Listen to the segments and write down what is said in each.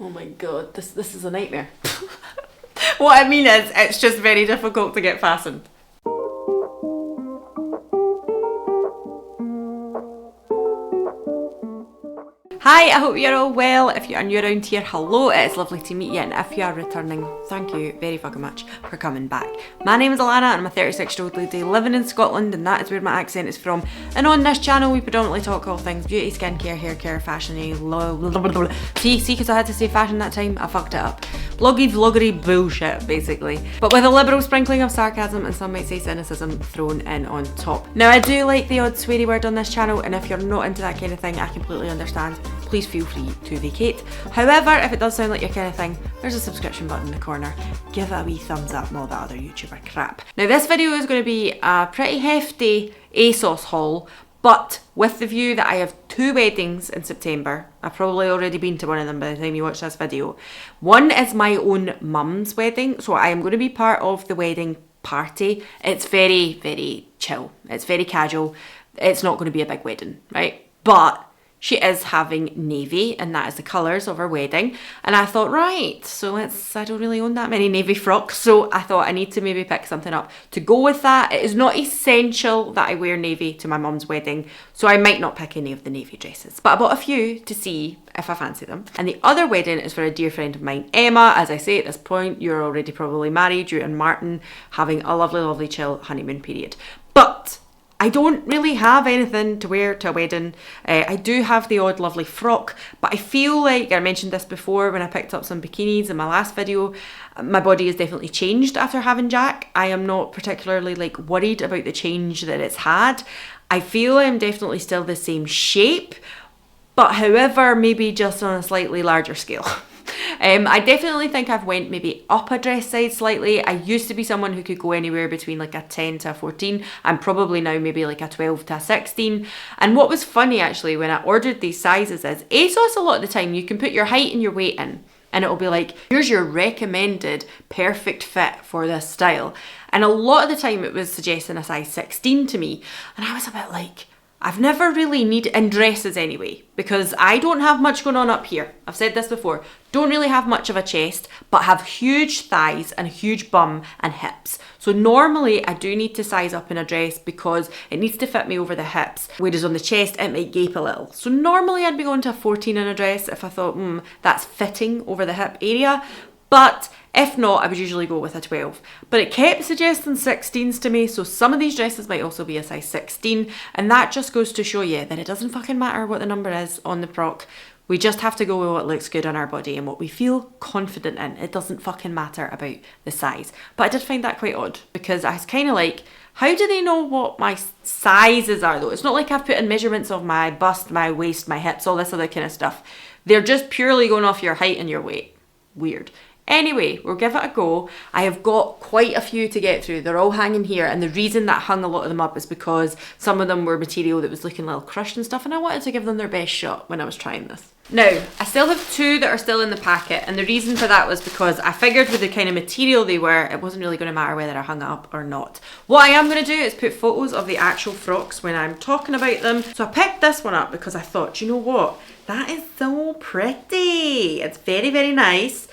Oh my god, this is a nightmare. What I mean is, it's just very difficult to get fastened. Hi, I hope you're all well. If you're new around here, hello, it's lovely to meet you, and if you are returning, thank you very fucking much for coming back. My name is Alana and I'm a 36-year-old lady living in Scotland, and that is where my accent is from. And on this channel we predominantly talk all things beauty, skincare, hair care, fashion-y, see, because I had to say fashion that time, I fucked it up. Bloggy vloggery bullshit, basically. But with a liberal sprinkling of sarcasm and some might say cynicism thrown in on top. Now I do like the odd sweary word on this channel, and if you're not into that kind of thing, I completely understand. Please feel free to vacate. However, if it does sound like your kind of thing, there's a subscription button in the corner. Give it a wee thumbs up and all that other YouTuber crap. Now this video is going to be a pretty hefty ASOS haul, but with the view that I have 2 weddings in September. I've probably already been to one of them by the time you watch this video. One is my own mum's wedding, so I am going to be part of the wedding party. It's very, very chill. It's very casual. It's not going to be a big wedding, right? But she is having navy, and that is the colours of her wedding. And I thought, right, so I don't really own that many navy frocks, so I thought I need to maybe pick something up to go with that. It is not essential that I wear navy to my mum's wedding, so I might not pick any of the navy dresses. But I bought a few to see if I fancy them. And the other wedding is for a dear friend of mine, Emma. As I say at this point, you're already probably married, you and Martin having a lovely, lovely chill honeymoon period. But I don't really have anything to wear to a wedding. I do have the odd lovely frock, but I feel like, I mentioned this before when I picked up some bikinis in my last video, my body has definitely changed after having Jack. I am not particularly worried about the change that it's had. I feel I'm definitely still the same shape, but however, maybe just on a slightly larger scale. I definitely think I've went maybe up a dress size slightly. I used to be someone who could go anywhere between a 10 to a 14. I'm probably now maybe a 12 to a 16. And what was funny actually when I ordered these sizes is ASOS, a lot of the time you can put your height and your weight in, and it'll be like, here's your recommended perfect fit for this style. And a lot of the time it was suggesting a size 16 to me. And I was a bit like, I've never really needed, in dresses anyway, because I don't have much going on up here. I've said this before, don't really have much of a chest, but have huge thighs and a huge bum and hips. So normally I do need to size up in a dress because it needs to fit me over the hips, whereas on the chest it might gape a little. So normally I'd be going to a 14 in a dress if I thought, that's fitting over the hip area. But if not, I would usually go with a 12. But it kept suggesting 16s to me, so some of these dresses might also be a size 16, and that just goes to show you that it doesn't fucking matter what the number is on the frock. We just have to go with what looks good on our body and what we feel confident in. It doesn't fucking matter about the size. But I did find that quite odd, because I was kind of like, how do they know what my sizes are though? It's not like I've put in measurements of my bust, my waist, my hips, all this other kind of stuff. They're just purely going off your height and your weight. Weird. Anyway, we'll give it a go. I have got quite a few to get through. They're all hanging here, and the reason that I hung a lot of them up is because some of them were material that was looking a little crushed and stuff, and I wanted to give them their best shot when I was trying this. Now, I still have 2 that are still in the packet, and the reason for that was because I figured with the kind of material they were, it wasn't really going to matter whether I hung it up or not. What I am going to do is put photos of the actual frocks when I'm talking about them. So I picked this one up because I thought, you know what? That is so pretty. It's very, very nice.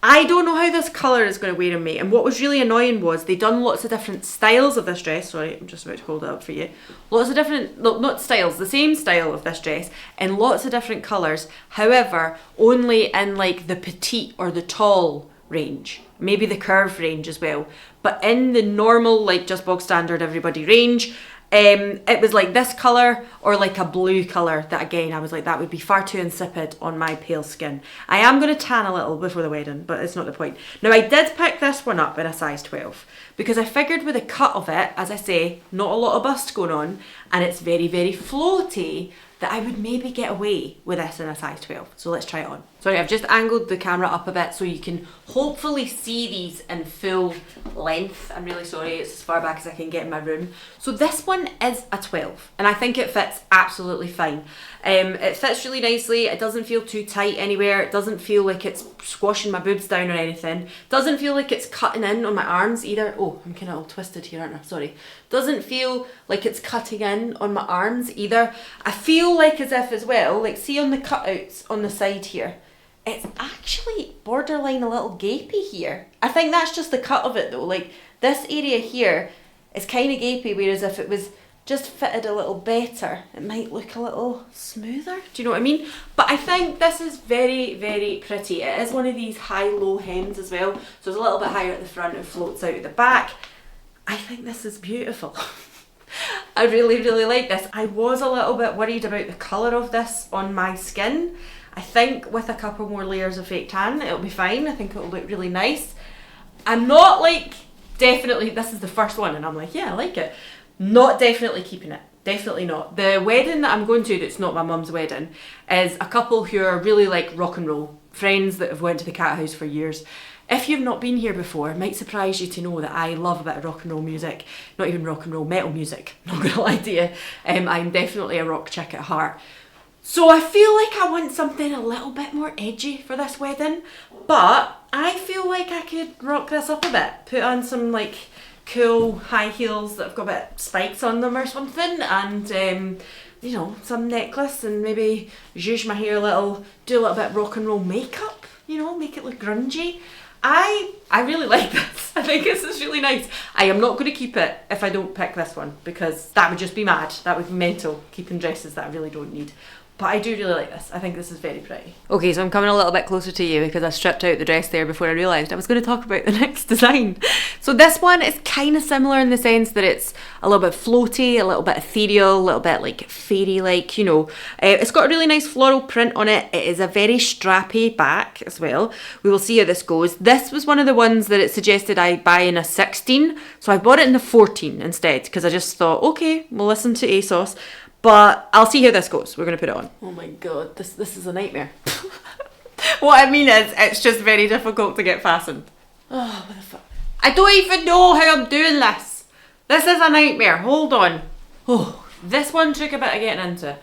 I don't know how this colour is going to wear on me, and what was really annoying was they done lots of different styles of this dress. Sorry, I'm just about to hold it up for you. Lots of different, not styles, the same style of this dress in lots of different colours. However, only in the petite or the tall range, maybe the curve range as well. But in the normal, just bog standard everybody range, it was this colour or a blue colour that, again, I was like, that would be far too insipid on my pale skin. I am going to tan a little before the wedding, but it's not the point. Now, I did pick this one up in a size 12 because I figured with the cut of it, as I say, not a lot of bust going on, and it's very, very floaty, that I would maybe get away with this in a size 12. So let's try it on. Sorry, I've just angled the camera up a bit so you can hopefully see these in full length. I'm really sorry, it's as far back as I can get in my room. So this one is a 12, and I think it fits absolutely fine. It fits really nicely. It doesn't feel too tight anywhere. It doesn't feel like it's squashing my boobs down or anything. Doesn't feel like it's cutting in on my arms either. Oh, I'm kind of all twisted here, aren't I? Sorry. Doesn't feel like it's cutting in on my arms either. I feel like as if as well, see on the cutouts on the side here, it's actually borderline a little gapey here. I think that's just the cut of it though. Like this area here is kind of gapey, whereas if it was just fitted a little better, it might look a little smoother. Do you know what I mean? But I think this is very, very pretty. It is one of these high-low hems as well. So it's a little bit higher at the front and floats out at the back. I think this is beautiful. I really, really like this. I was a little bit worried about the colour of this on my skin. I think with a couple more layers of fake tan, it'll be fine. I think it'll look really nice. I'm not like, definitely, this is the first one and I'm like, yeah, I like it. Not definitely keeping it. Definitely not. The wedding that I'm going to, that's not my mum's wedding, is a couple who are really like rock and roll. Friends that have went to the Cat House for years. If you've not been here before, it might surprise you to know that I love a bit of rock and roll music. Not even rock and roll, metal music. Not gonna lie to you. I'm definitely a rock chick at heart. So I feel like I want something a little bit more edgy for this wedding. But I feel like I could rock this up a bit. Put on some like cool high heels that have got a bit of spikes on them or something, and you know, some necklace, and maybe zhuzh my hair a little, do a little bit of rock and roll makeup, you know, make it look grungy. I really like this. I think this is really nice. I am not going to keep it if I don't pick this one, because that would just be mad. That would be mental, keeping dresses that I really don't need. But I do really like this. I think this is very pretty. Okay, so I'm coming a little bit closer to you because I stripped out the dress there before I realised I was going to talk about the next design. So this one is kind of similar in the sense that it's a little bit floaty, a little bit ethereal, a little bit like fairy-like, you know. It's got a really nice floral print on it. It is a very strappy back as well. We will see how this goes. This was one of the ones that it suggested I buy in a 16, so I bought it in a 14 instead because I just thought, okay, we'll listen to ASOS. But I'll see how this goes. We're going to put it on. Oh my god, this is a nightmare. What I mean is, it's just very difficult to get fastened. Oh, what the fuck? I don't even know how I'm doing this. This is a nightmare. Hold on. Oh, this one took a bit of getting into.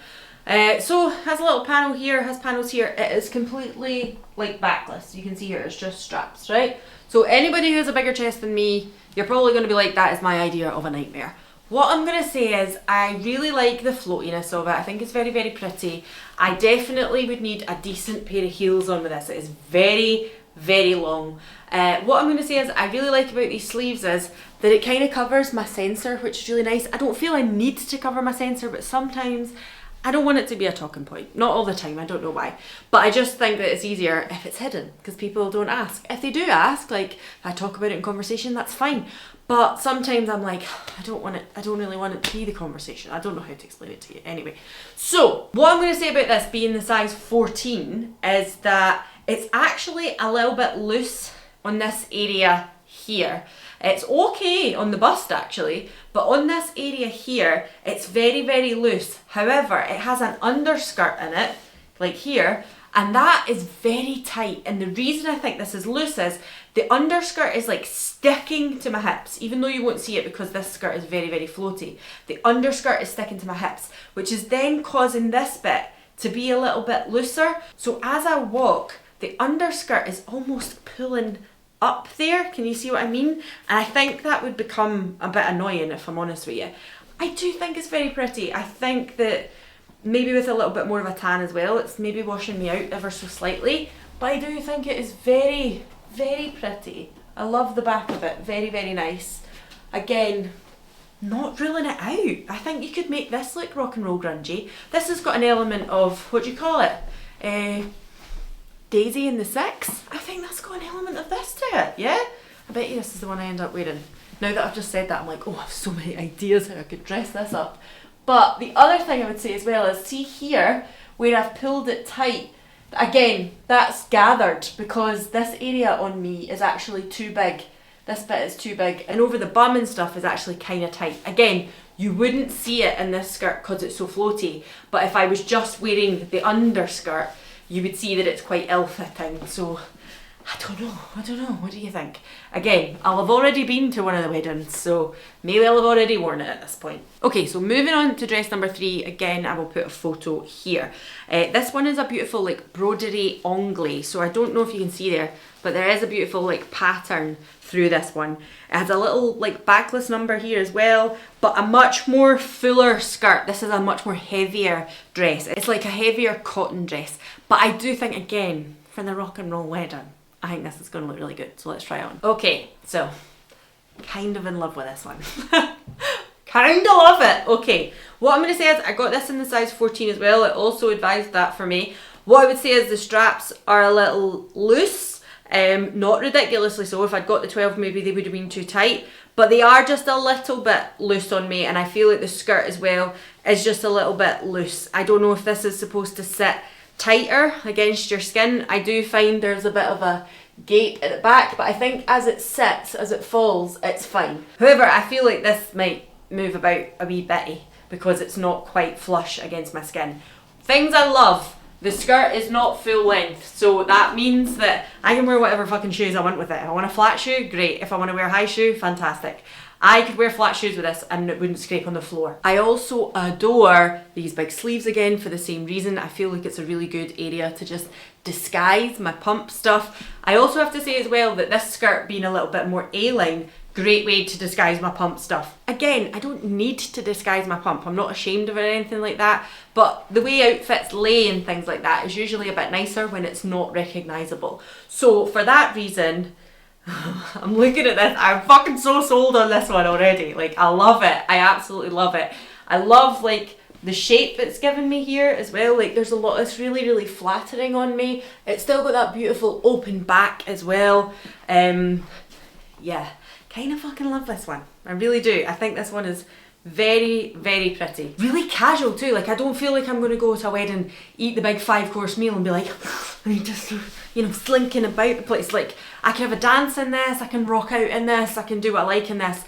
So, has a little panel here, has panels here. It is completely like backless. You can see here, it's just straps, right? So anybody who has a bigger chest than me, you're probably going to be like, that is my idea of a nightmare. What I'm going to say is I really like the floatiness of it. I think it's very, very pretty. I definitely would need a decent pair of heels on with this. It is very, very long. What I'm going to say is I really like about these sleeves is that it kind of covers my sensor, which is really nice. I don't feel I need to cover my sensor, but sometimes I don't want it to be a talking point. Not all the time, I don't know why. But I just think that it's easier if it's hidden because people don't ask. If they do ask, like if I talk about it in conversation, that's fine. But sometimes I'm like, I don't really want it to be the conversation. I don't know how to explain it to you. Anyway, so what I'm going to say about this being the size 14 is that it's actually a little bit loose on this area here. It's okay on the bust actually, but on this area here, it's very, very loose. However, it has an underskirt in it, like here, and that is very tight. And the reason I think this is loose is the underskirt is like sticking to my hips, even though you won't see it because this skirt is very, very floaty. The underskirt is sticking to my hips, which is then causing this bit to be a little bit looser. So as I walk, the underskirt is almost pulling up there. Can you see what I mean? And I think that would become a bit annoying if I'm honest with you. I do think it's very pretty. I think that maybe with a little bit more of a tan as well, it's maybe washing me out ever so slightly, but I do think it is very, very pretty. I love the back of it. Very, very nice. Again, not ruling it out. I think you could make this look rock and roll grungy. This has got an element of, what do you call it? Daisy in the Six. I think that's got an element of this to it, yeah? I bet you this is the one I end up wearing. Now that I've just said that, I'm like, oh, I have so many ideas how I could dress this up. But the other thing I would say as well is, see here, where I've pulled it tight, again, that's gathered because this area on me is actually too big. This bit is too big, and over the bum and stuff is actually kind of tight. Again, you wouldn't see it in this skirt because it's so floaty, but if I was just wearing the underskirt, you would see that it's quite ill-fitting. So I don't know, what do you think? Again, I'll have already been to one of the weddings, so maybe I'll have already worn it at this point. Okay, so moving on to dress number 3, again, I will put a photo here. This one is a beautiful like broderie anglais, so I don't know if you can see there, but there is a beautiful like pattern through this one. It has a little like backless number here as well, but a much more fuller skirt. This is a much more heavier dress. It's like a heavier cotton dress, but I do think, again, for the rock and roll wedding, I think this is going to look really good. So let's try it on. Okay, so kind of in love with this one. Kind of love it. Okay, what I'm going to say is I got this in the size 14 as well. It also advised that for me. What I would say is the straps are a little loose, not ridiculously so. If I'd got the 12, maybe they would have been too tight, but they are just a little bit loose on me, and I feel like the skirt as well is just a little bit loose. I don't know if this is supposed to sit tighter against your skin. I do find there's a bit of a gape at the back, but I think as it sits, as it falls, it's fine. However, I feel like this might move about a wee bitty because it's not quite flush against my skin. Things I love. The skirt is not full length, so that means that I can wear whatever fucking shoes I want with it. If I want a flat shoe, great. If I want to wear a high shoe, fantastic. I could wear flat shoes with this and it wouldn't scrape on the floor. I also adore these big sleeves again for the same reason. I feel like it's a really good area to just disguise my pump stuff. I also have to say as well that this skirt being a little bit more A-line, great way to disguise my pump stuff. Again, I don't need to disguise my pump. I'm not ashamed of it or anything like that, but the way outfits lay and things like that is usually a bit nicer when it's not recognisable. So for that reason, I'm looking at this, I'm fucking so sold on this one already. Like, I love it. I absolutely love it. I love like the shape it's given me here as well. Like there's a lot, it's really, really flattering on me. It's still got that beautiful open back as well. Yeah. Kind of fucking love this one. I really do. I think this one is very, very pretty. Really casual too. Like I don't feel like I'm going to go to a wedding, eat the big 5-course meal and be like, just, you know, slinking about the place. Like I can have a dance in this, I can rock out in this, I can do what I like in this.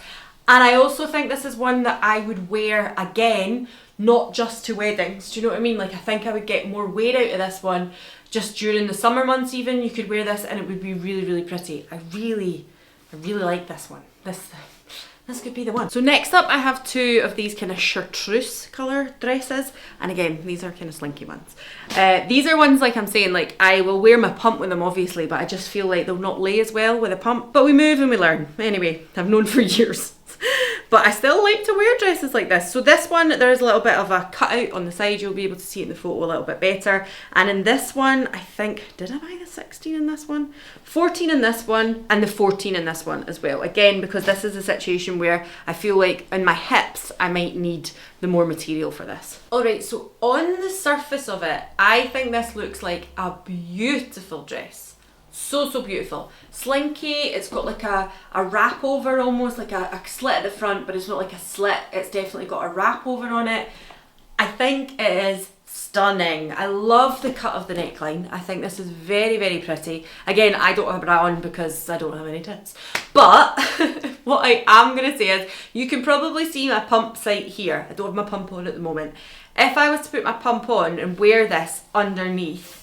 And I also think this is one that I would wear again, not just to weddings. Do you know what I mean? Like I think I would get more wear out of this one just during the summer months even. You could wear this and it would be really, really pretty. I really like this one. This could be the one. So next up I have two of these kind of chartreuse colour dresses, and again these are kind of slinky ones. These are ones, like I'm saying, like I will wear my pump with them obviously, but I just feel like they'll not lay as well with a pump, but we move and we learn. Anyway, I've known for years. But I still like to wear dresses like this. So this one, there's a little bit of a cutout on the side. You'll be able to see it in the photo a little bit better. And in this one, I think, did I buy the 16 in this one? 14 in this one, and the 14 in this one as well. Again, because this is a situation where I feel like in my hips, I might need the more material for this. All right, so on the surface of it, I think this looks like a beautiful dress. So beautiful. Slinky, it's got like a wrap over almost, like a slit at the front, but it's not like a slit, it's definitely got a wrap over on it. I think it is stunning. I love the cut of the neckline. I think this is very, very pretty. Again, I don't have a bra on because I don't have any tits. But what I am going to say is you can probably see my pump site here. I don't have my pump on at the moment. If I was to put my pump on and wear this underneath,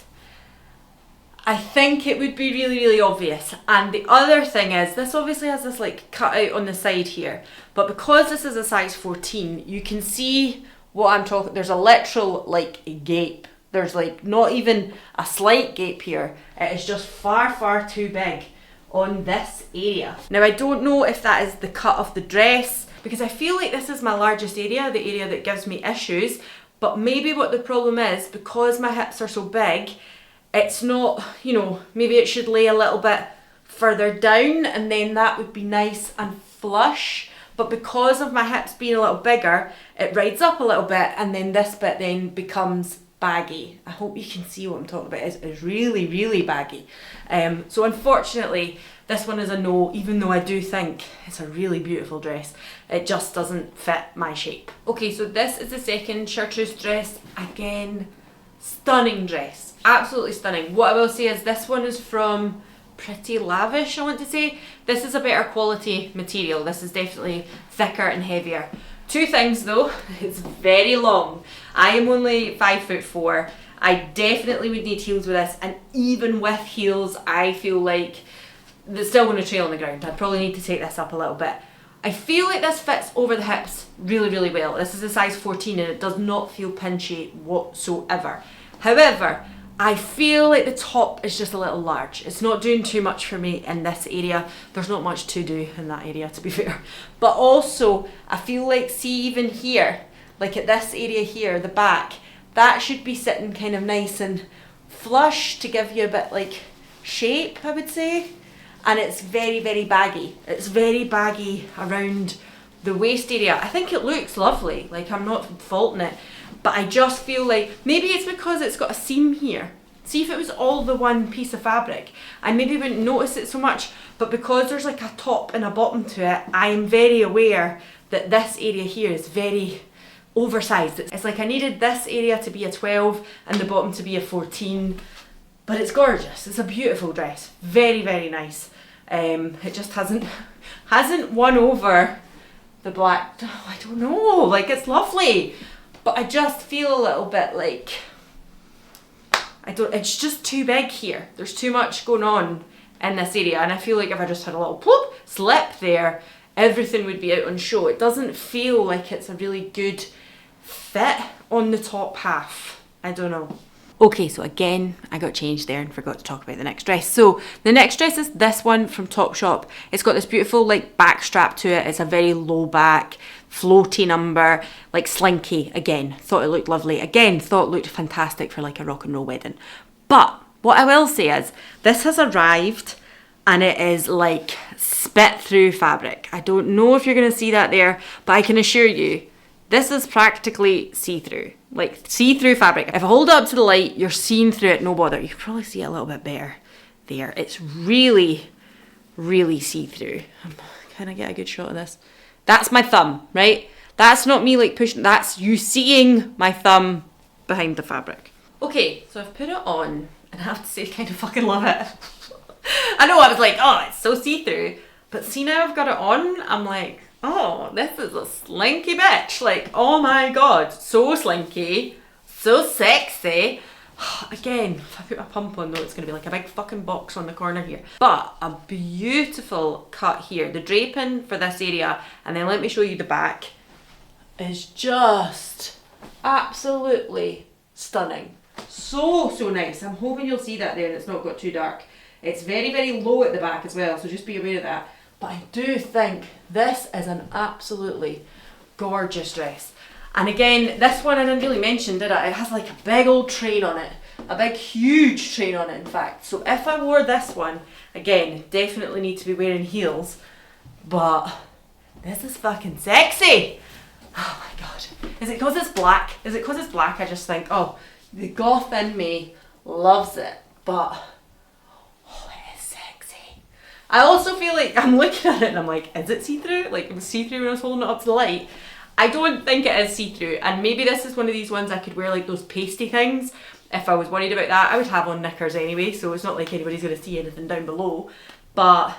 I think it would be really, really obvious. And the other thing is, this obviously has this like cut out on the side here, but because this is a size 14, you can see what I'm talking, there's a literal like gape. There's like not even a slight gape here. It is just far, far too big on this area. Now I don't know if that is the cut of the dress, because I feel like this is my largest area, the area that gives me issues, but maybe what the problem is, because my hips are so big, it's not, you know, maybe it should lay a little bit further down and then that would be nice and flush. But because of my hips being a little bigger, it rides up a little bit and then this bit then becomes baggy. I hope you can see what I'm talking about. It's really, really baggy. So unfortunately, this one is a no, even though I do think it's a really beautiful dress. It just doesn't fit my shape. Okay, so this is the second chartreuse dress. Again, stunning dress. Absolutely stunning. What I will say is this one is from Pretty Lavish, I want to say. This is a better quality material. This is definitely thicker and heavier. Two things though, it's very long. I am only 5'4". I definitely would need heels with this, and even with heels, I feel like they're still going to trail on the ground. I'd probably need to take this up a little bit. I feel like this fits over the hips really, really well. This is a size 14 and it does not feel pinchy whatsoever. However, I feel like the top is just a little large. It's not doing too much for me in this area. There's not much to do in that area, to be fair. But also, I feel like, see even here, like at this area here, the back, that should be sitting kind of nice and flush to give you a bit like shape, I would say. And it's very, very baggy. It's very baggy around the waist area. I think it looks lovely, like I'm not faulting it, but I just feel like maybe it's because it's got a seam here. See, if it was all the one piece of fabric, I maybe wouldn't notice it so much, but because there's like a top and a bottom to it, I am very aware that this area here is very oversized. It's like I needed this area to be a 12 and the bottom to be a 14, but it's gorgeous. It's a beautiful dress, very, very nice. It just hasn't won over the black. Oh, I don't know, like it's lovely, but I just feel a little bit like, it's just too big here. There's too much going on in this area, and I feel like if I just had a little plop slip there, everything would be out on show. It doesn't feel like it's a really good fit on the top half. I don't know. Okay, so again, I got changed there and forgot to talk about the next dress. So the next dress is this one from Topshop. It's got this beautiful like back strap to it. It's a very low back, floaty number, like slinky. Again, thought it looked lovely. Again, thought it looked fantastic for like a rock and roll wedding. But what I will say is this has arrived and it is like spit through fabric. I don't know if you're gonna see that there, but I can assure you, this is practically see-through, like see-through fabric. If I hold it up to the light, you're seeing through it, no bother. You can probably see it a little bit better there. It's really, really see-through. Can I get a good shot of this? That's my thumb, right? That's not me like pushing, that's you seeing my thumb behind the fabric. Okay, so I've put it on and I have to say I kind of fucking love it. I know I was like, oh, it's so see-through, but see now I've got it on, I'm like, oh, this is a slinky bitch. Like, oh my God, so slinky, so sexy. Again, if I put my pump on though, it's gonna be like a big fucking box on the corner here. But a beautiful cut here. The draping for this area, and then let me show you the back, is just absolutely stunning. So, so nice. I'm hoping you'll see that there and it's not got too dark. It's very, very low at the back as well, so just be aware of that. But I do think this is an absolutely gorgeous dress. And again, this one I didn't really mention, did I? It has like a big old train on it. A big, huge train on it, in fact. So if I wore this one, again, definitely need to be wearing heels. But this is fucking sexy. Oh my God. Is it because it's black? Is it because it's black? I just think, oh, the goth in me loves it. But I also feel like I'm looking at it and I'm like, is it see-through? Like it was see-through when I was holding it up to the light. I don't think it is see-through, and maybe this is one of these ones I could wear like those pasty things if I was worried about that. I would have on knickers anyway, so it's not like anybody's going to see anything down below. But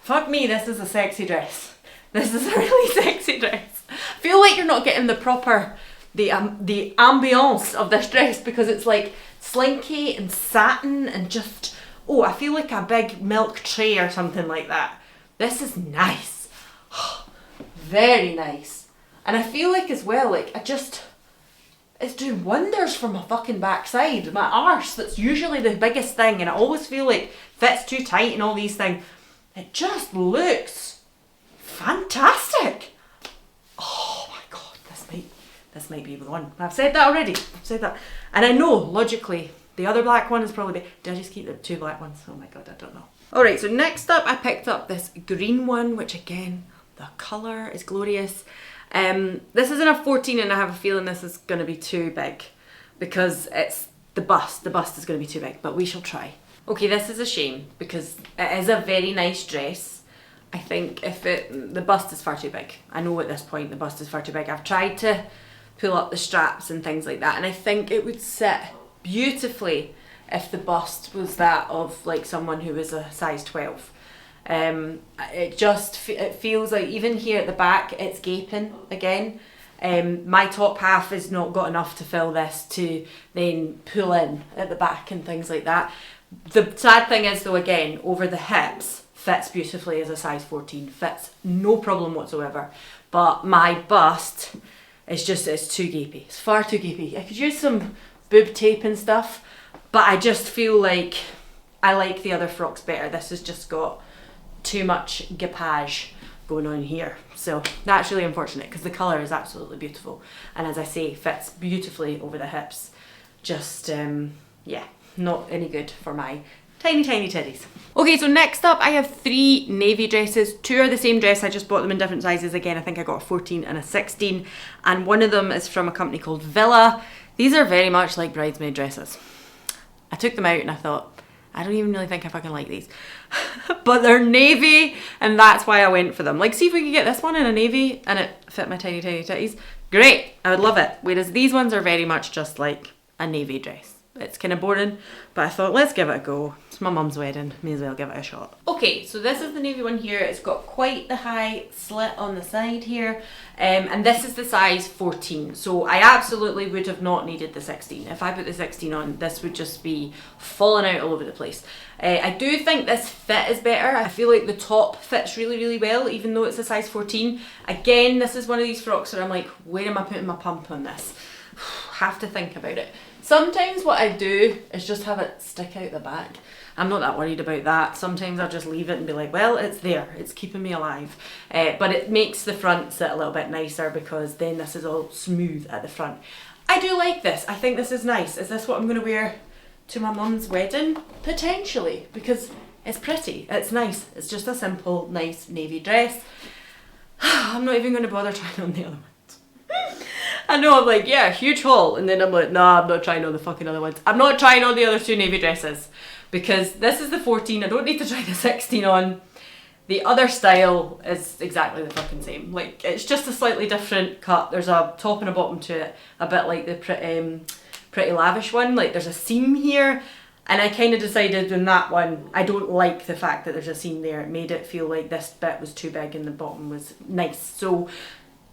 fuck me, this is a sexy dress. This is a really sexy dress. I feel like you're not getting the proper, the ambience of this dress because it's like slinky and satin and just, oh, I feel like a big milk tray or something like that. This is nice. Very nice. And I feel like as well, like it's doing wonders for my fucking backside. My arse, that's usually the biggest thing, and I always feel like fits too tight and all these things. It just looks fantastic. Oh my God, this might be the one. I've said that already. I've said that. And I know, logically, the other black one is probably, did I just keep the two black ones? Oh my God, I don't know. All right, so next up I picked up this green one, which again, the colour is glorious. This is in a 14 and I have a feeling this is going to be too big because it's the bust. The bust is going to be too big, but we shall try. Okay, this is a shame because it is a very nice dress. I think the bust is far too big. I know at this point the bust is far too big. I've tried to pull up the straps and things like that, and I think it would sit beautifully if the bust was that of like someone who was a size 12. It feels like even here at the back it's gaping again. My top half is not got enough to fill this to then pull in at the back and things like that. The sad thing is though, again, over the hips fits beautifully as a size 14, fits no problem whatsoever, but my bust is just, it's too gapey. It's far too gapey. I could use some boob tape and stuff, but I just feel like I like the other frocks better. This has just got too much gapage going on here, so that's really unfortunate because the colour is absolutely beautiful, and as I say, fits beautifully over the hips. Just yeah, not any good for my tiny, tiny titties. Okay, so next up I have 3 navy dresses. 2 are the same dress, I just bought them in different sizes. Again, I think I got a 14 and a 16, and one of them is from a company called Villa. These are very much like bridesmaid dresses. I took them out and I thought, I don't even really think I fucking like these. But they're navy, and that's why I went for them. Like, see if we could get this one in a navy and it fit my tiny, tiny titties. Great, I would love it. Whereas these ones are very much just like a navy dress. It's kind of boring, but I thought, let's give it a go. It's my mum's wedding, may as well give it a shot. Okay, so this is the navy one here. It's got quite the high slit on the side here, and this is the size 14. So I absolutely would have not needed the 16. If I put the 16 on, this would just be falling out all over the place. I do think this fit is better. I feel like the top fits really, really well, even though it's a size 14. Again, this is one of these frocks where I'm like, where am I putting my pump on this? Have to think about it. Sometimes what I do is just have it stick out the back. I'm not that worried about that. Sometimes I'll just leave it and be like, well, it's there. It's keeping me alive. But it makes the front sit a little bit nicer because then this is all smooth at the front. I do like this. I think this is nice. Is this what I'm going to wear to my mum's wedding? Potentially, because it's pretty. It's nice. It's just a simple, nice navy dress. I'm not even going to bother trying on the other one. I know, I'm like, yeah, huge haul, and then I'm like, nah, I'm not trying on the fucking other ones. I'm not trying on the other 2 navy dresses, because this is the 14, I don't need to try the 16 on. The other style is exactly the fucking same. Like, it's just a slightly different cut. There's a top and a bottom to it, a bit like the Pretty Lavish one. Like, there's a seam here, and I kind of decided in that one, I don't like the fact that there's a seam there. It made it feel like this bit was too big and the bottom was nice. So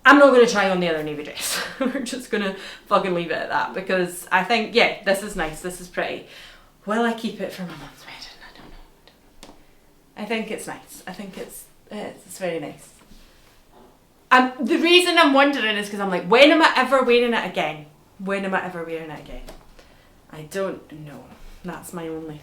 I'm not going to try on the other navy dress. We're just going to fucking leave it at that, because I think, yeah, this is nice, this is pretty. Will I keep it for my mum's wedding? I don't know. I think it's nice. I think it's very nice. The reason I'm wondering is because I'm like, when am I ever wearing it again? When am I ever wearing it again? I don't know. That's my only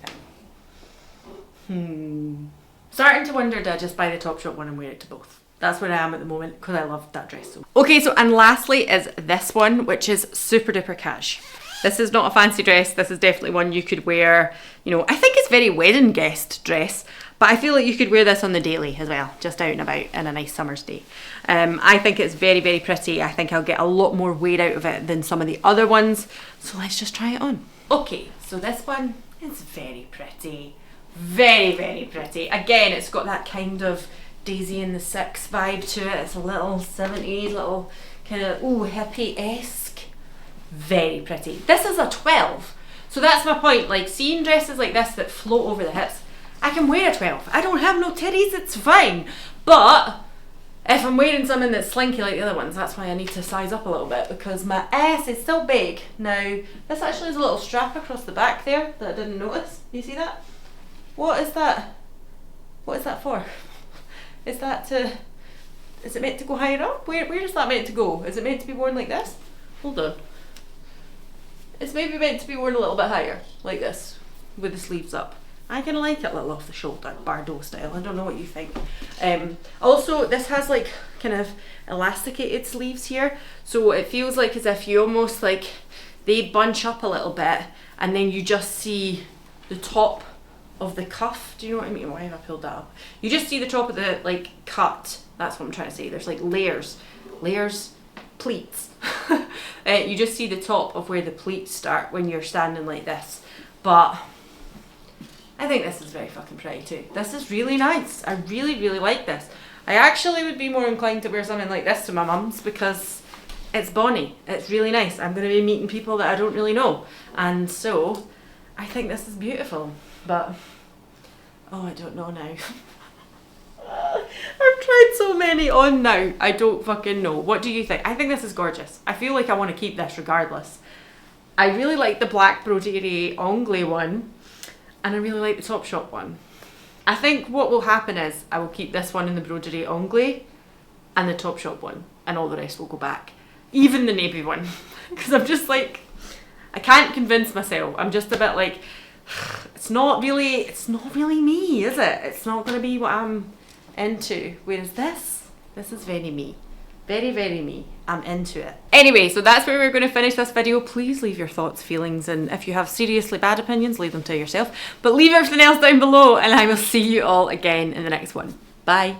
thing. Starting to wonder, do I just buy the Topshop one and wear it to both? That's where I am at the moment, because I love that dress so much. Okay, so and lastly is this one, which is super duper cash. This is not a fancy dress. This is definitely one you could wear, you know, I think it's very wedding guest dress, but I feel like you could wear this on the daily as well, just out and about in a nice summer's day. I think it's very, very pretty. I think I'll get a lot more wear out of it than some of the other ones. So let's just try it on. Okay, so this one is very pretty. Very, very pretty. Again, it's got that kind of Daisy in the Six vibe to it. It's a little 70s, little kind of, ooh, hippie-esque. Very pretty. This is a 12. So that's my point. Like, seeing dresses like this that float over the hips, I can wear a 12. I don't have no titties, it's fine. But if I'm wearing something that's slinky like the other ones, that's why I need to size up a little bit, because my ass is still big. Now, this actually has a little strap across the back there that I didn't notice. You see that? What is that? What is that for? Is it meant to go higher up? Where is that meant to go? Is it meant to be worn like this? Hold on. It's maybe meant to be worn a little bit higher, like this, with the sleeves up. I kind of like it a little off the shoulder, Bardot style. I don't know what you think. Also, this has like kind of elasticated sleeves here, so it feels like as if you almost like, they bunch up a little bit, and then you just see the top of the cuff. Do you know what I mean? Why have I pulled that up? You just see the top of the like cut. That's what I'm trying to say. There's like layers, pleats. You just see the top of where the pleats start when you're standing like this. But I think this is very fucking pretty too. This is really nice. I really, really like this. I actually would be more inclined to wear something like this to my mum's, because it's bonny. It's really nice. I'm going to be meeting people that I don't really know, and so I think this is beautiful. But oh, I don't know now. I've tried so many on now. I don't fucking know. What do you think? I think this is gorgeous. I feel like I want to keep this regardless. I really like the black broderie anglais one, and I really like the Topshop one. I think what will happen is I will keep this one in the broderie anglais and the Topshop one, and all the rest will go back. Even the navy one. Because I'm just like, I can't convince myself. I'm just a bit like, it's not really me, is it? It's not going to be what I'm into. Whereas this is very me. Very, very me. I'm into it. Anyway, so that's where we're going to finish this video. Please leave your thoughts, feelings, and if you have seriously bad opinions, leave them to yourself. But leave everything else down below, and I will see you all again in the next one. Bye.